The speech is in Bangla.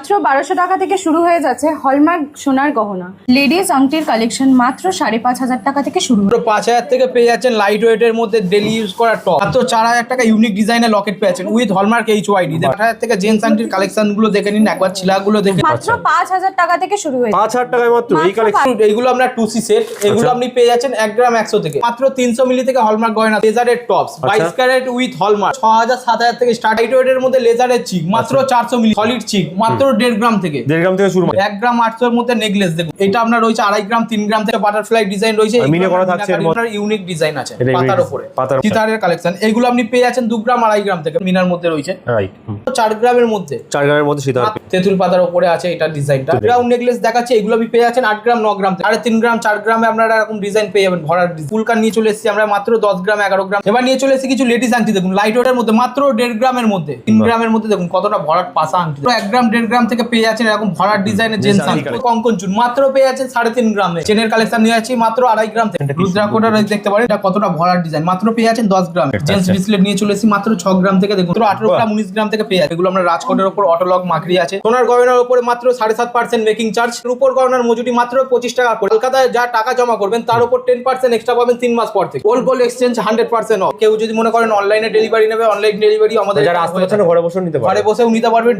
মাত্র 1200 টাকা থেকে শুরু হয়ে যাচ্ছে হলমার্ক সোনার গহনা। লেডিস আংটির কালেকশন মাত্র 5500 টাকা থেকে শুরু। 5000 থেকে পেয়ে যাচ্ছেন লাইট ওয়েটের মধ্যে ডেলি ইউজ করা টপ। মাত্র 4000 টাকা ইউনিক ডিজাইনের লকেট পেয়ে যাচ্ছেন উইথ হলমার্ক HYD। 8000 থেকে জেন্টস আংটির কালেকশন গুলো দেখে নিন একবার, ছিলাগুলো দেখে মাত্র 5000 টাকা থেকে শুরু হয়ে 5000 টাকায় মাত্র এই কালেকশন। এইগুলো আমরা 2C সেট, এগুলো আপনি পেয়ে যাচ্ছেন 1 গ্রাম 100 থেকে। মাত্র 300 মিলি থেকে হলমার্ক গয়না, লেজারের টপস 22 ক্যারেট উইথ হলমার্ক 6000 7000 থেকে স্টার্ট। লাইট ওয়েটের মধ্যে লেজারের চিক মাত্র 400 মিলি, সলিড চিক মাত্র 1.5 গ্রাম থেকে। 1.5 গ্রাম থেকে শুরু। 1 গ্রাম 800 এর মধ্যে নেকলেস দেখুন, এটা আপনার রয়েছে 2.5 গ্রাম 3 গ্রাম থেকে বাটারফ্লাই ডিজাইন রয়েছে, মিনে করা থাকছে এর মধ্যে। ইউনিক ডিজাইন আছে এটা পাতার unique উপরে পাতার উপরে। চিতারের কালেকশন, এগুলো আপনি পেয়ে যাচ্ছেন 2 গ্রাম 2.5 গ্রাম থেকে মিনার মধ্যে রয়েছে। রাইট। 4 গ্রামের মধ্যে 4 গ্রামের মধ্যে সীতাহার। তেঁতুল পাতার উপরে আছে এটা ডিজাইনটা। রাউন্ড নেকলেস দেখাচ্ছে, এগুলো আপনি পেয়ে যাচ্ছেন 8 গ্রাম 9 গ্রাম থেকে। 3.5 গ্রাম 4 গ্রামে আপনারা এরকম ডিজাইন পেয়ে যাবেন ভরার। ফুলকার নিয়ে চলে এসেছি আমরা মাত্র 10 গ্রাম 11 গ্রাম। এবার নিয়ে চলে এসেছি কিছু লেডিস আংটি দেখুন লাইট ওয়েটের মধ্যে মাত্র 1.5 গ্রামের মধ্যে। 3 গ্রামের মধ্যে দেখুন কতটা ভরাট পাসা আংটি। 1 গ্রাম 1.5 গ্রাম থেকে পেয়ে যাচ্ছেন এরকম ভরাট ডিজাইনের জেন্টস আংটি। কঙ্কন চুন মাত্র পেয়ে যাচ্ছেন 3.5 গ্রামে। চেনের কালেকশন নিয়ে যাচ্ছি মাত্র 2.5 গ্রাম থেকে। রুদ্রাক্ষটা দেখতে পারেন এটা কতটা ভরাট ডিজাইন, মাত্র পেয়ে যাচ্ছেন 10 গ্রাম। জেন্টস ব্রেসলেট নিয়ে চলে এসেছি মাত্র 6 গ্রাম থেকে দেখুন। 18 গ্রাম 19 গ্রাম থেকে পেয়ে যাচ্ছে। এগুলো আমরা রাজকোটের উপর অটোলক মাকড়ি আছে। সোনার গয়নার উপরে মাত্র 7.5% মেকিং চার্জ। রূপোর গয়নার মজুরি মাত্র 25 টাকা করে। কলকাতায় যা টাকা জমা করবেন তার উপর 10% এক্সট্রা পাবেন 3 মাস পর থেকে। Gold exchange 100% of. কেউ যদি মনে করেন অনলাইনে ডেলিভারি নেবে, অনলাইন ডেলিভারি আমাদের যারা আসতে পারছেন ঘরে বসেও নিতে পারবেন। ঘরে বসেও নিতে পারবেন।